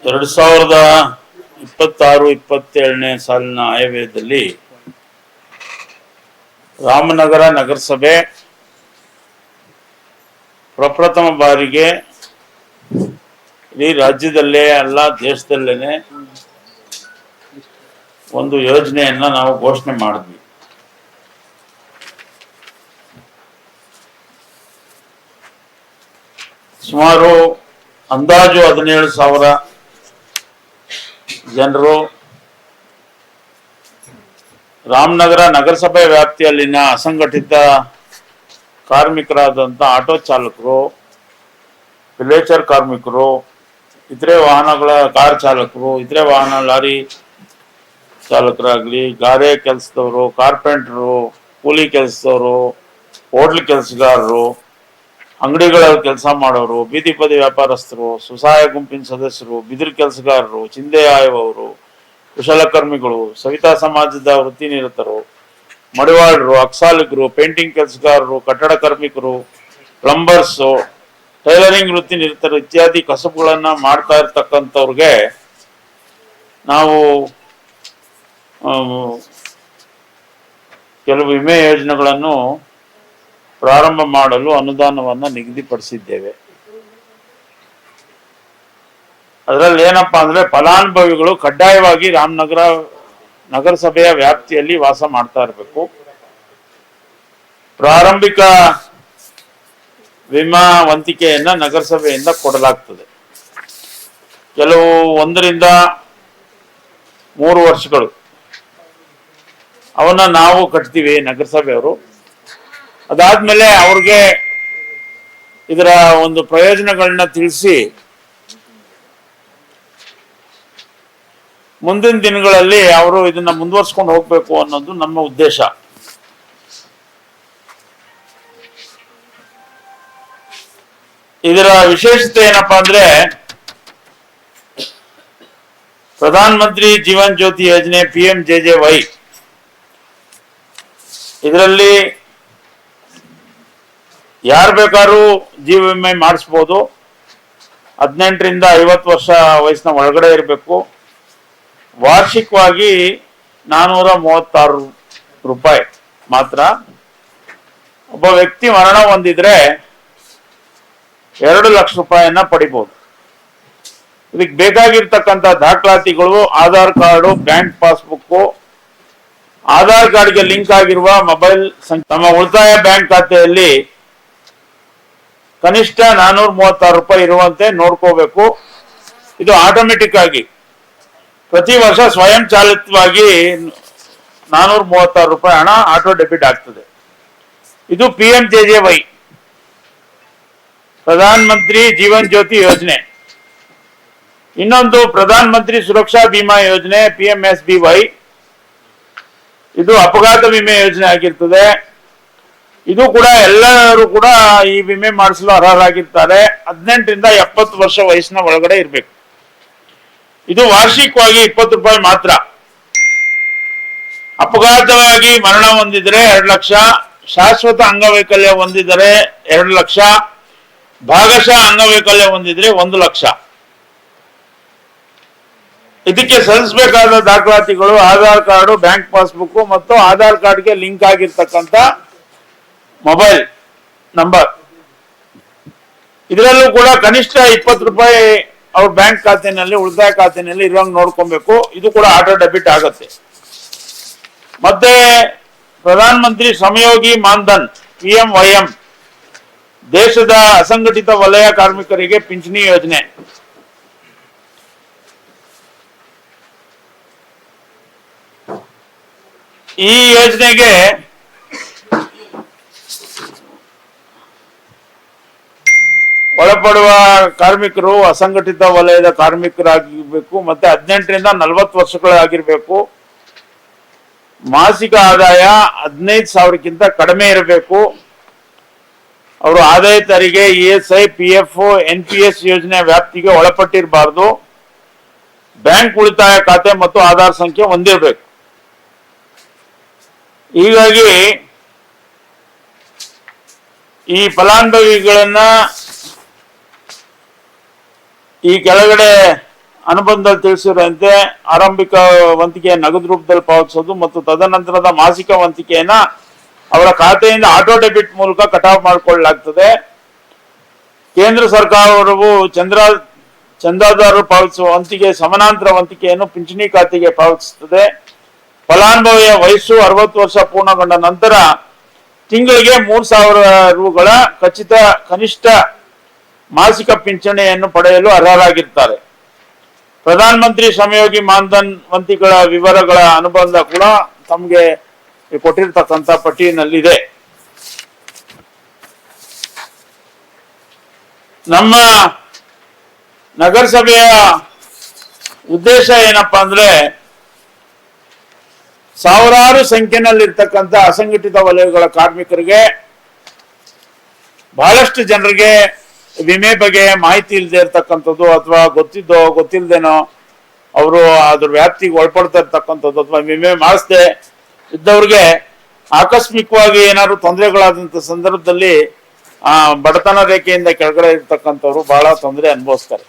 2026-27ನೇ ಸಾಲಿನ ಆಯವ್ಯಯದಲ್ಲಿ ರಾಮನಗರ ನಗರಸಭೆ ಪ್ರಪ್ರಥಮ ಬಾರಿಗೆ ಇಡೀ ರಾಜ್ಯದಲ್ಲೇ ಅಲ್ಲ ದೇಶದಲ್ಲೇನೆ ಒಂದು ಯೋಜನೆಯನ್ನ ನಾವು ಘೋಷಣೆ ಮಾಡಿದ್ವಿ. ಸುಮಾರು ಅಂದಾಜು 17,000 ಜನರು ರಾಮನಗರ ನಗರಸಭೆ ವ್ಯಾಪ್ತಿಯಲ್ಲಿನ ಅಸಂಘಟಿತ ಕಾರ್ಮಿಕರಾದಂಥ ಆಟೋ ಚಾಲಕರು, ವಿಲೇಚರ್ ಕಾರ್ಮಿಕರು, ಇತರೆ ವಾಹನಗಳ ಕಾರ್ ಚಾಲಕರು, ಇತರೆ ವಾಹನ ಲಾರಿ ಚಾಲಕರಾಗಲಿ, ಗಾರೆ ಕೆಲಸದವರು, ಕಾರ್ಪೆಂಟ್ರು, ಕೂಲಿ ಕೆಲಸದವರು, ಹೋಟ್ಲ್ ಕೆಲಸಗಾರರು, ಅಂಗಡಿಗಳಲ್ಲಿ ಕೆಲಸ ಮಾಡೋರು, ಬೀದಿ ಬದಿ ವ್ಯಾಪಾರಸ್ಥರು, ಸ್ವಸಹಾಯ ಗುಂಪಿನ ಸದಸ್ಯರು, ಬಿದಿರು ಕೆಲಸಗಾರರು, ಚಿಂದೆ ಆಯುವವರು, ಕುಶಲಕರ್ಮಿಗಳು, ಸವಿತಾ ಸಮಾಜದ ವೃತ್ತಿ ನಿರತರು, ಮಡಿವಾಳರು, ಅಕ್ಸಾಲಿಗರು, ಪೇಂಟಿಂಗ್ ಕೆಲಸಗಾರರು, ಕಟ್ಟಡ ಕಾರ್ಮಿಕರು, ಪ್ಲಂಬರ್ಸು, ಟೈಲರಿಂಗ್ ವೃತ್ತಿ ನಿರತರು ಇತ್ಯಾದಿ ಕಸಬುಗಳನ್ನ ಮಾಡ್ತಾ ಇರ್ತಕ್ಕಂಥವ್ರಿಗೆ ನಾವು ಕೆಲವು ವಿಮೆ ಯೋಜನೆಗಳನ್ನು ಪ್ರಾರಂಭ ಮಾಡಲು ಅನುದಾನವನ್ನು ನಿಗದಿಪಡಿಸಿದ್ದೇವೆ. ಅದರಲ್ಲಿ ಏನಪ್ಪಾ ಅಂದ್ರೆ ಫಲಾನುಭವಿಗಳು ಕಡ್ಡಾಯವಾಗಿ ರಾಮನಗರ ನಗರಸಭೆಯ ವ್ಯಾಪ್ತಿಯಲ್ಲಿ ವಾಸ ಮಾಡ್ತಾ ಇರಬೇಕು. ಪ್ರಾರಂಭಿಕ ವಿಮಾ ವಂತಿಕೆಯನ್ನ ನಗರಸಭೆಯಿಂದ ಕೊಡಲಾಗ್ತದೆ. ಕೆಲವು 1 ರಿಂದ 3 ವರ್ಷಗಳು ಅವನ್ನ ನಾವು ಕಟ್ತೀವಿ ನಗರಸಭೆಯವರು. ಅದಾದ್ಮೇಲೆ ಅವ್ರಿಗೆ ಇದರ ಒಂದು ಪ್ರಯೋಜನಗಳನ್ನ ತಿಳಿಸಿ ಮುಂದಿನ ದಿನಗಳಲ್ಲಿ ಅವರು ಇದನ್ನ ಮುಂದುವರ್ಸ್ಕೊಂಡು ಹೋಗ್ಬೇಕು ಅನ್ನೋದು ನಮ್ಮ ಉದ್ದೇಶ. ಇದರ ವಿಶೇಷತೆ ಏನಪ್ಪಾ ಅಂದ್ರೆ ಪ್ರಧಾನ ಮಂತ್ರಿ ಜೀವನ್ ಜ್ಯೋತಿ ಯೋಜನೆ PMJJY ಇದರಲ್ಲಿ ಯಾರು ಬೇಕಾದ್ರೂ ಜೀವ ವಿಮೆ ಮಾಡಿಸ್ಬೋದು. 18 ರಿಂದ 50 ವರ್ಷ ವಯಸ್ಸಿನ ಒಳಗಡೆ ಇರಬೇಕು. ವಾರ್ಷಿಕವಾಗಿ 436 ರೂಪಾಯಿ ಮಾತ್ರ. ಒಬ್ಬ ವ್ಯಕ್ತಿ ಮರಣ ಹೊಂದಿದ್ರೆ 2 ಲಕ್ಷ ರೂಪಾಯಿಯನ್ನ ಪಡಿಬಹುದು. ಇದಕ್ಕೆ ಬೇಕಾಗಿರ್ತಕ್ಕಂಥ ದಾಖಲಾತಿಗಳು Aadhaar card, bank passbook, Aadhaar ಕಾರ್ಡ್ಗೆ ಲಿಂಕ್ ಆಗಿರುವ ಮೊಬೈಲ್ ಸಂಖ್ಯೆ, ನಮ್ಮ ಉಳಿತಾಯ ಬ್ಯಾಂಕ್ ಖಾತೆಯಲ್ಲಿ ಕನಿಷ್ಠ 436 ರೂಪಾಯಿ ಇರುವಂತೆ ನೋಡ್ಕೋಬೇಕು. ಇದು ಆಟೋಮೆಟಿಕ್ ಆಗಿ ಪ್ರತಿ ವರ್ಷ ಸ್ವಯಂ ಚಾಲಿತವಾಗಿ 436 ರೂಪಾಯಿ ಹಣ ಆಟೋ ಡೆಬಿಟ್ ಆಗ್ತದೆ. ಇದು PMJJY ಪ್ರಧಾನ ಮಂತ್ರಿ ಜೀವನ್ ಜ್ಯೋತಿ ಯೋಜನೆ. ಇನ್ನೊಂದು ಪ್ರಧಾನ ಮಂತ್ರಿ ಸುರಕ್ಷಾ ಬಿಮಾ ಯೋಜನೆ PMSBY. ಇದು ಅಪಘಾತ ವಿಮೆ ಯೋಜನೆ ಆಗಿರ್ತದೆ. ಇದು ಕೂಡ ಎಲ್ಲರೂ ಕೂಡ ಈ ವಿಮೆ ಮಾಡಿಸಲು ಅರ್ಹರಾಗಿರ್ತಾರೆ. 18 ರಿಂದ 70 ವರ್ಷ ವಯಸ್ಸಿನ ಒಳಗಡೆ ಇರಬೇಕು. ಇದು ವಾರ್ಷಿಕವಾಗಿ 20 ರೂಪಾಯಿ ಮಾತ್ರ. ಅಪಘಾತವಾಗಿ ಮರಣ ಹೊಂದಿದರೆ 2 ಲಕ್ಷ, ಶಾಶ್ವತ ಅಂಗವೈಕಲ್ಯ ಹೊಂದಿದರೆ 2 ಲಕ್ಷ, ಭಾಗಶಃ ಅಂಗವೈಕಲ್ಯ ಹೊಂದಿದ್ರೆ 1 ಲಕ್ಷ. ಇದಕ್ಕೆ ಸಲ್ಲಿಸಬೇಕಾದ ದಾಖಲಾತಿಗಳು ಆಧಾರ್ ಕಾರ್ಡು, ಬ್ಯಾಂಕ್ ಪಾಸ್ಬುಕ್ ಮತ್ತು ಆಧಾರ್ ಕಾರ್ಡ್ಗೆ ಲಿಂಕ್ ಆಗಿರ್ತಕ್ಕಂಥ ಮೊಬೈಲ್ ನಂಬರ್. ಇದರಲ್ಲೂ ಕೂಡ ಕನಿಷ್ಠ 20 ರೂಪಾಯಿ ಅವ್ರ ಬ್ಯಾಂಕ್ ಖಾತೆನಲ್ಲಿ, ಉಳಿತಾಯ ಖಾತೆನಲ್ಲಿ ಇರುವಂಗೆ ನೋಡ್ಕೊಬೇಕು. ಇದು ಕೂಡ ಆಟೋ ಡೆಬಿಟ್ ಆಗುತ್ತೆ. ಮತ್ತೆ ಪ್ರಧಾನ ಮಂತ್ರಿ ಶ್ರಮಯೋಗಿ ಮಾನ್ಧನ್ PMYM ದೇಶದ ಅಸಂಘಟಿತ ವಲಯ ಕಾರ್ಮಿಕರಿಗೆ ಪಿಂಚಣಿ ಯೋಜನೆ. ಈ ಯೋಜನೆಗೆ ಒಳಪಡುವ ಕಾರ್ಮಿಕರು ಅಸಂಘಟಿತ ವಲಯದ ಕಾರ್ಮಿಕರಾಗಿರ್ಬೇಕು. ಮತ್ತೆ 18 ರಿಂದ 40 ವರ್ಷಗಳಾಗಿರ್ಬೇಕು. ಮಾಸಿಕ ಆದಾಯ 15,000ಕ್ಕಿಂತ ಕಡಿಮೆ ಇರಬೇಕು. ಅವರು ಆದಾಯ ತೆರಿಗೆ, ESI, PF, NPS ಯೋಜನೆ ವ್ಯಾಪ್ತಿಗೆ ಒಳಪಟ್ಟಿರಬಾರ್ದು. ಬ್ಯಾಂಕ್ ಉಳಿತಾಯ ಖಾತೆ ಮತ್ತು ಆಧಾರ್ ಸಂಖ್ಯೆ ಹೊಂದಿರಬೇಕು. ಹೀಗಾಗಿ ಈ ಫಲಾನುಭವಿಗಳನ್ನ ಈ ಕೆಳಗಡೆ ಅನುಬಂಧದಲ್ಲಿ ತಿಳಿಸಿರುವಂತೆ ಆರಂಭಿಕ ವಂತಿಕೆ ನಗದು ರೂಪದಲ್ಲಿ ಪಾವತಿಸೋದು ಮತ್ತು ತದನಂತರದ ಮಾಸಿಕ ವಂತಿಕೆಯನ್ನ ಅವರ ಖಾತೆಯಿಂದ ಆಟೋ ಡೆಬಿಟ್ ಮೂಲಕ ಕಟಾವು ಮಾಡಿಕೊಳ್ಳಲಾಗ್ತದೆ. ಕೇಂದ್ರ ಸರ್ಕಾರವು ಚಂದಾದಾರರು ಪಾವತಿಸುವ ವಂತಿಗೆ ಸಮಾನಾಂತರ ವಂತಿಕೆಯನ್ನು ಪಿಂಚಣಿ ಖಾತೆಗೆ ಪಾವತಿಸುತ್ತದೆ. ಫಲಾನುಭವಿಯ ವಯಸ್ಸು 60 ವರ್ಷ ಪೂರ್ಣಗೊಂಡ ನಂತರ ತಿಂಗಳಿಗೆ 3,000 ರೂಗಳ ಕನಿಷ್ಠ ಮಾಸಿಕ ಪಿಂಚಣಿಯನ್ನು ಪಡೆಯಲು ಅರ್ಹರಾಗಿರ್ತಾರೆ. ಪ್ರಧಾನ ಮಂತ್ರಿ ಶ್ರಮಯೋಗಿ ಮಾನ್ಧನ್ ವಂತಿಗಳ ವಿವರಗಳ ಅನುಬಂಧ ಕೂಡ ತಮಗೆ ಕೊಟ್ಟಿರ್ತಕ್ಕಂಥ ಪಟ್ಟಿನಲ್ಲಿದೆ. ನಮ್ಮ ನಗರಸಭೆಯ ಉದ್ದೇಶ ಏನಪ್ಪಾ ಅಂದ್ರೆ, ಸಾವಿರಾರು ಸಂಖ್ಯೆನಲ್ಲಿರ್ತಕ್ಕಂಥ ಅಸಂಘಟಿತ ವಲಯಗಳ ಕಾರ್ಮಿಕರಿಗೆ, ಬಹಳಷ್ಟು ಜನರಿಗೆ ವಿಮೆ ಬಗ್ಗೆ ಮಾಹಿತಿ ಇಲ್ಲದೆ ಇರ್ತಕ್ಕಂಥದ್ದು ಅಥವಾ ಗೊತ್ತಿದ್ದೋ ಗೊತ್ತಿಲ್ಲದೇನೋ ಅವರು ಅದ್ರ ವ್ಯಾಪ್ತಿಗೆ ಒಳಪಡ್ತಾ ಇರ್ತಕ್ಕಂಥದ್ದು ಅಥವಾ ವಿಮೆ ಮಾಡಿಸದೆ ಇದ್ದವ್ರಿಗೆ ಆಕಸ್ಮಿಕವಾಗಿ ಏನಾದ್ರು ತೊಂದರೆಗಳಾದಂಥ ಸಂದರ್ಭದಲ್ಲಿ ಬಡತನ ರೇಖೆಯಿಂದ ಕೆಳಗಡೆ ಇರ್ತಕ್ಕಂಥವ್ರು ಬಹಳ ತೊಂದರೆ ಅನುಭವಿಸ್ತಾರೆ.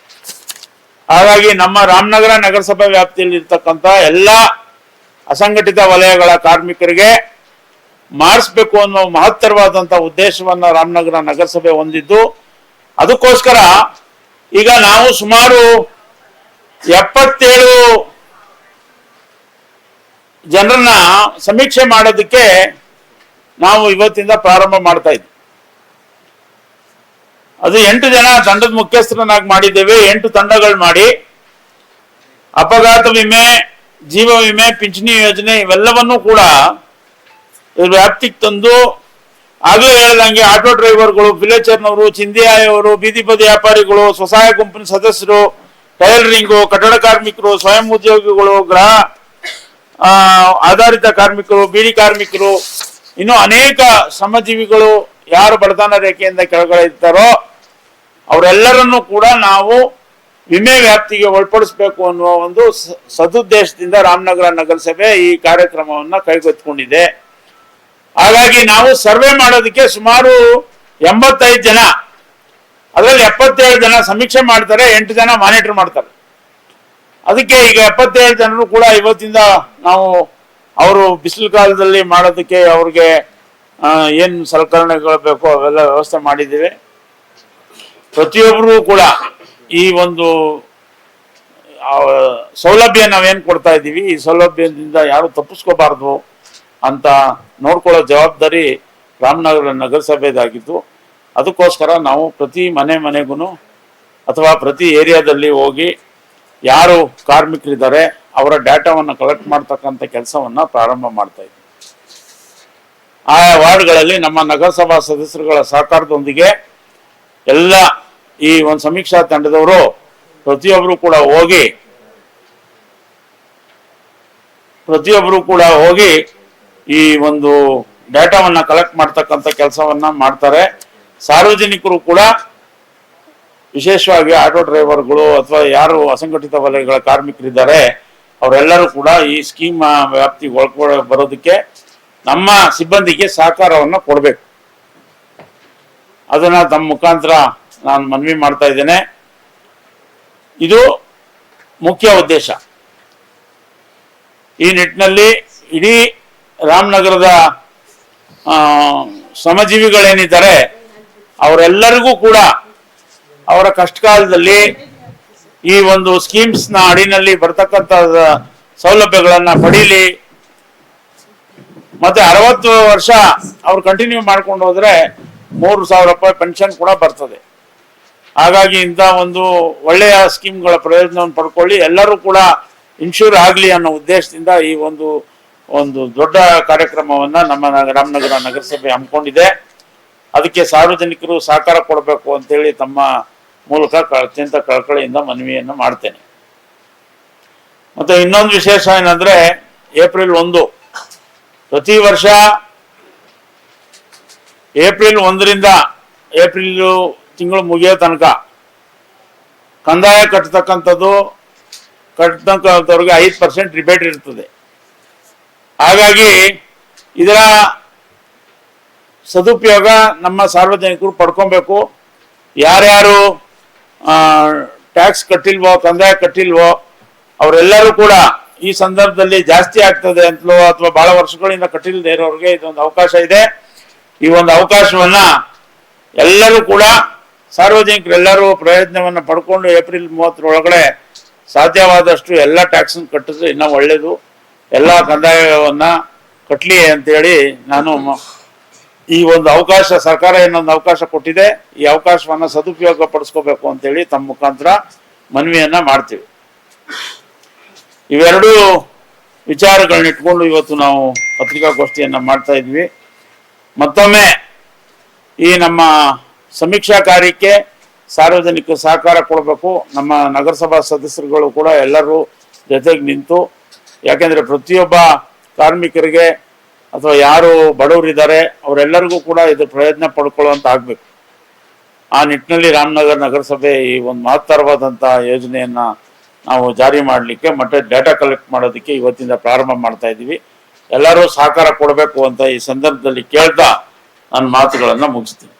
ಹಾಗಾಗಿ ನಮ್ಮ ರಾಮನಗರ ನಗರಸಭೆ ವ್ಯಾಪ್ತಿಯಲ್ಲಿ ಇರ್ತಕ್ಕಂಥ ಎಲ್ಲ ಅಸಂಘಟಿತ ವಲಯಗಳ ಕಾರ್ಮಿಕರಿಗೆ ಮಾಡಿಸ್ಬೇಕು ಅನ್ನೋ ಮಹತ್ತರವಾದಂಥ ಉದ್ದೇಶವನ್ನ ರಾಮನಗರ ನಗರಸಭೆ ಹೊಂದಿದ್ದು, ಅದಕ್ಕೋಸ್ಕರ ಈಗ ನಾವು ಸುಮಾರು 77 ಜನರನ್ನ ಸಮೀಕ್ಷೆ ಮಾಡೋದಕ್ಕೆ ನಾವು ಇವತ್ತಿಂದ ಪ್ರಾರಂಭ ಮಾಡ್ತಾ ಇದ್ವಿ. ಅದು 8 ಜನ ತಂಡದ ಮುಖ್ಯಸ್ಥರನ್ನಾಗಿ ಮಾಡಿದ್ದೇವೆ. 8 ತಂಡಗಳು ಮಾಡಿ ಅಪಘಾತ ವಿಮೆ, ಜೀವ ವಿಮೆ, ಪಿಂಚಣಿ ಯೋಜನೆ ಇವೆಲ್ಲವನ್ನೂ ಕೂಡ ವ್ಯಾಪ್ತಿಗೆ ತಂದು, ಆಗಲೇ ಹೇಳಿದಂಗೆ ಆಟೋ ಡ್ರೈವರ್ಗಳು, ವಿಲೇಚರ್ನವರು, ಚಿಂದಿಯಾಯವರು, ಬೀದಿ ಬದಿ ವ್ಯಾಪಾರಿಗಳು, ಸ್ವಸಹಾಯ ಗುಂಪಿನ ಸದಸ್ಯರು, ಟೈಲರಿಂಗು, ಕಟ್ಟಡ ಕಾರ್ಮಿಕರು, ಸ್ವಯಂ ಉದ್ಯೋಗಿಗಳು, ಗೃಹ ಆಧಾರಿತ ಕಾರ್ಮಿಕರು, ಬೀಡಿ ಕಾರ್ಮಿಕರು, ಇನ್ನು ಅನೇಕ ಶ್ರಮಜೀವಿಗಳು ಯಾರು ಬಡತನ ರೇಖೆಯಿಂದ ಕೆಳಗಡೆ ಇರ್ತಾರೋ ಅವರೆಲ್ಲರನ್ನೂ ಕೂಡ ನಾವು ವಿಮೆ ವ್ಯಾಪ್ತಿಗೆ ಒಳಪಡಿಸಬೇಕು ಅನ್ನುವ ಒಂದು ಸದುದ್ದೇಶದಿಂದ ರಾಮನಗರ ನಗರಸಭೆ ಈ ಕಾರ್ಯಕ್ರಮವನ್ನ ಕೈಗೆತ್ತಿಕೊಂಡಿದೆ. ಹಾಗಾಗಿ ನಾವು ಸರ್ವೆ ಮಾಡೋದಕ್ಕೆ ಸುಮಾರು 85 ಜನ, ಅದರಲ್ಲಿ 77 ಜನ ಸಮೀಕ್ಷೆ ಮಾಡ್ತಾರೆ, 8 ಜನ ಮಾನಿಟರ್ ಮಾಡ್ತಾರೆ. ಅದಕ್ಕೆ ಈಗ 77 ಜನರು ಕೂಡ ಇವತ್ತಿಂದ ನಾವು ಅವರು ಬಿಸಿಲು ಕಾಲದಲ್ಲಿ ಮಾಡೋದಕ್ಕೆ ಅವ್ರಿಗೆ ಏನು ಸಲಕರಣೆಗಳು ಬೇಕೋ ಅವೆಲ್ಲ ವ್ಯವಸ್ಥೆ ಮಾಡಿದ್ದೀವಿ. ಪ್ರತಿಯೊಬ್ಬರು ಕೂಡ ಈ ಒಂದು ಸೌಲಭ್ಯ ನಾವೇನು ಕೊಡ್ತಾ ಇದ್ದೀವಿ, ಈ ಸೌಲಭ್ಯದಿಂದ ಯಾರು ತಪ್ಪಿಸ್ಕೋಬಾರ್ದು ಅಂತ ನೋಡ್ಕೊಳ್ಳೋ ಜವಾಬ್ದಾರಿ ರಾಮನಗರ ನಗರಸಭೆದಾಗಿದ್ದು, ಅದಕ್ಕೋಸ್ಕರ ನಾವು ಪ್ರತಿ ಮನೆಗೂ ಅಥವಾ ಪ್ರತಿ ಏರಿಯಾದಲ್ಲಿ ಹೋಗಿ ಯಾರು ಕಾರ್ಮಿಕರಿದ್ದಾರೆ ಅವರ ಡಾಟಾವನ್ನು ಕಲೆಕ್ಟ್ ಮಾಡ್ತಕ್ಕಂಥ ಕೆಲಸವನ್ನ ಪ್ರಾರಂಭ ಮಾಡ್ತಾ ಇದ್ದೀವಿ. ಆಯಾ ವಾರ್ಡ್ಗಳಲ್ಲಿ ನಮ್ಮ ನಗರಸಭಾ ಸದಸ್ಯರುಗಳ ಸಹಕಾರದೊಂದಿಗೆ ಎಲ್ಲ ಈ ಒಂದು ಸಮೀಕ್ಷಾ ತಂಡದವರು ಪ್ರತಿಯೊಬ್ಬರು ಕೂಡ ಹೋಗಿ ಈ ಒಂದು ಡಾಟಾವನ್ನ ಕಲೆಕ್ಟ್ ಮಾಡ್ತಕ್ಕಂಥ ಕೆಲಸವನ್ನ ಮಾಡ್ತಾರೆ. ಸಾರ್ವಜನಿಕರು ಕೂಡ, ವಿಶೇಷವಾಗಿ ಆಟೋ ಡ್ರೈವರ್ಗಳು ಅಥವಾ ಯಾರು ಅಸಂಘಟಿತ ವಲಯಗಳ ಕಾರ್ಮಿಕರಿದ್ದಾರೆ ಅವರೆಲ್ಲರೂ ಕೂಡ ಈ ಸ್ಕೀಮ್ ವ್ಯಾಪ್ತಿಗೆ ಬರೋದಕ್ಕೆ ನಮ್ಮ ಸಿಬ್ಬಂದಿಗೆ ಸಹಕಾರವನ್ನು ಕೊಡಬೇಕು. ಅದನ್ನ ತಮ್ಮ ಮುಖಾಂತರ ನಾನು ಮನವಿ ಮಾಡ್ತಾ ಇದ್ದೇನೆ. ಇದು ಮುಖ್ಯ ಉದ್ದೇಶ. ಈ ನಿಟ್ಟಿನಲ್ಲಿ ಇಡೀ ರಾಮನಗರದ ಶ್ರಮಜೀವಿಗಳೇನಿದ್ದಾರೆ ಅವರೆಲ್ಲರಿಗೂ ಕೂಡ ಅವರ ಕಷ್ಟಕಾಲದಲ್ಲಿ ಈ ಒಂದು ಸ್ಕೀಮ್ಸ್ ನ ಅಡಿನಲ್ಲಿ ಬರ್ತಕ್ಕಂಥ ಸೌಲಭ್ಯಗಳನ್ನ ಪಡೀಲಿ. ಮತ್ತೆ 60 ವರ್ಷ ಅವ್ರು ಕಂಟಿನ್ಯೂ ಮಾಡ್ಕೊಂಡು ಹೋದ್ರೆ 3,000 ರೂಪಾಯಿ ಪೆನ್ಷನ್ ಕೂಡ ಬರ್ತದೆ. ಹಾಗಾಗಿ ಇಂಥ ಒಂದು ಒಳ್ಳೆಯ ಸ್ಕೀಮ್ಗಳ ಪ್ರಯೋಜನವನ್ನು ಪಡ್ಕೊಳ್ಳಿ, ಎಲ್ಲರೂ ಕೂಡ ಇನ್ಶೂರ್ ಆಗಲಿ ಅನ್ನೋ ಉದ್ದೇಶದಿಂದ ಈ ಒಂದು ದೊಡ್ಡ ಕಾರ್ಯಕ್ರಮವನ್ನ ನಮ್ಮ ರಾಮನಗರ ನಗರಸಭೆ ಹಮ್ಮಿಕೊಂಡಿದೆ. ಅದಕ್ಕೆ ಸಾರ್ವಜನಿಕರು ಸಹಕಾರ ಕೊಡಬೇಕು ಅಂತೇಳಿ ತಮ್ಮ ಮೂಲಕ ಅತ್ಯಂತ ಕಳಕಳಿಯಿಂದ ಮನವಿಯನ್ನು ಮಾಡ್ತೇನೆ. ಮತ್ತೆ ಇನ್ನೊಂದು ವಿಶೇಷ ಏನಂದ್ರೆ, ಏಪ್ರಿಲ್ 1 ಪ್ರತಿ ವರ್ಷ ಏಪ್ರಿಲ್ 1ರಿಂದ ಏಪ್ರಿಲ್ ತಿಂಗಳು ಮುಗಿಯೋ ತನಕ ಕಂದಾಯ ಕಟ್ಟತಕ್ಕಂಥವ್ರಿಗೆ 5% ರಿಬೇಟ್ ಇರ್ತದೆ. ಹಾಗಾಗಿ ಇದರ ಸದುಪಯೋಗ ನಮ್ಮ ಸಾರ್ವಜನಿಕರು ಪಡ್ಕೊಬೇಕು. ಯಾರ್ಯಾರು ಟ್ಯಾಕ್ಸ್ ಕಟ್ಟಿಲ್ವೋ, ಕಂದಾಯ ಕಟ್ಟಿಲ್ವೋ ಅವರೆಲ್ಲರೂ ಕೂಡ ಈ ಸಂದರ್ಭದಲ್ಲಿ ಜಾಸ್ತಿ ಆಗ್ತದೆ ಅಂತಲೋ ಅಥವಾ ಬಹಳ ವರ್ಷಗಳಿಂದ ಕಟ್ಟಿಲ್ಲದೆ ಇರೋರಿಗೆ ಇದೊಂದು ಅವಕಾಶ ಇದೆ. ಈ ಒಂದು ಅವಕಾಶವನ್ನ ಎಲ್ಲರೂ ಕೂಡ ಸಾರ್ವಜನಿಕರೆಲ್ಲರೂ ಪ್ರಯತ್ನವನ್ನ ಪಡ್ಕೊಂಡು ಏಪ್ರಿಲ್ 30 ಒಳಗಡೆ ಸಾಧ್ಯವಾದಷ್ಟು ಎಲ್ಲ ಟ್ಯಾಕ್ಸ್ ಕಟ್ಟಿದ್ರೆ ಇನ್ನೂ ಒಳ್ಳೇದು. ಎಲ್ಲ ಕಂದಾಯವನ್ನ ಕಟ್ಲಿ ಅಂತೇಳಿ ನಾನು ಈ ಒಂದು ಅವಕಾಶ, ಸರ್ಕಾರ ಏನೊಂದು ಅವಕಾಶ ಕೊಟ್ಟಿದೆ, ಈ ಅವಕಾಶವನ್ನ ಸದುಪಯೋಗ ಪಡಿಸ್ಕೋಬೇಕು ಅಂತೇಳಿ ತಮ್ಮ ಮುಖಾಂತರ ಮನವಿಯನ್ನ ಮಾಡ್ತೀವಿ. ಇವೆರಡೂ ವಿಚಾರಗಳನ್ನ ಇಟ್ಕೊಂಡು ಇವತ್ತು ನಾವು ಪತ್ರಿಕಾಗೋಷ್ಠಿಯನ್ನ ಮಾಡ್ತಾ ಇದ್ವಿ. ಮತ್ತೊಮ್ಮೆ ಈ ನಮ್ಮ ಸಮೀಕ್ಷಾ ಕಾರ್ಯಕ್ಕೆ ಸಾರ್ವಜನಿಕ ಸಹಕಾರ ಕೊಡಬೇಕು. ನಮ್ಮ ನಗರಸಭಾ ಸದಸ್ಯರುಗಳು ಕೂಡ ಎಲ್ಲರೂ ಜೊತೆಗೆ ನಿಂತು, ಯಾಕೆಂದ್ರೆ ಪ್ರತಿಯೊಬ್ಬ ಕಾರ್ಮಿಕರಿಗೆ ಅಥವಾ ಯಾರು ಬಡವರಿದ್ದಾರೆ ಅವರೆಲ್ಲರಿಗೂ ಕೂಡ ಇದು ಪ್ರಯತ್ನ ಪಡ್ಕೊಳ್ಳುವಂತ ಆಗ್ಬೇಕು. ಆ ನಿಟ್ಟಿನಲ್ಲಿ ರಾಮನಗರ ನಗರಸಭೆ ಈ ಒಂದು ಮಹತ್ತರವಾದಂತ ಯೋಜನೆಯನ್ನ ನಾವು ಜಾರಿ ಮಾಡಲಿಕ್ಕೆ ಮತ್ತೆ ಡೇಟಾ ಕಲೆಕ್ಟ್ ಮಾಡೋದಕ್ಕೆ ಇವತ್ತಿಂದ ಪ್ರಾರಂಭ ಮಾಡ್ತಾ ಇದ್ದೀವಿ. ಎಲ್ಲರೂ ಸಹಕಾರ ಕೊಡಬೇಕು ಅಂತ ಈ ಸಂದರ್ಭದಲ್ಲಿ ಕೇಳ್ತಾ ನನ್ನ ಮಾತುಗಳನ್ನ ಮುಗಿಸ್ತೀನಿ.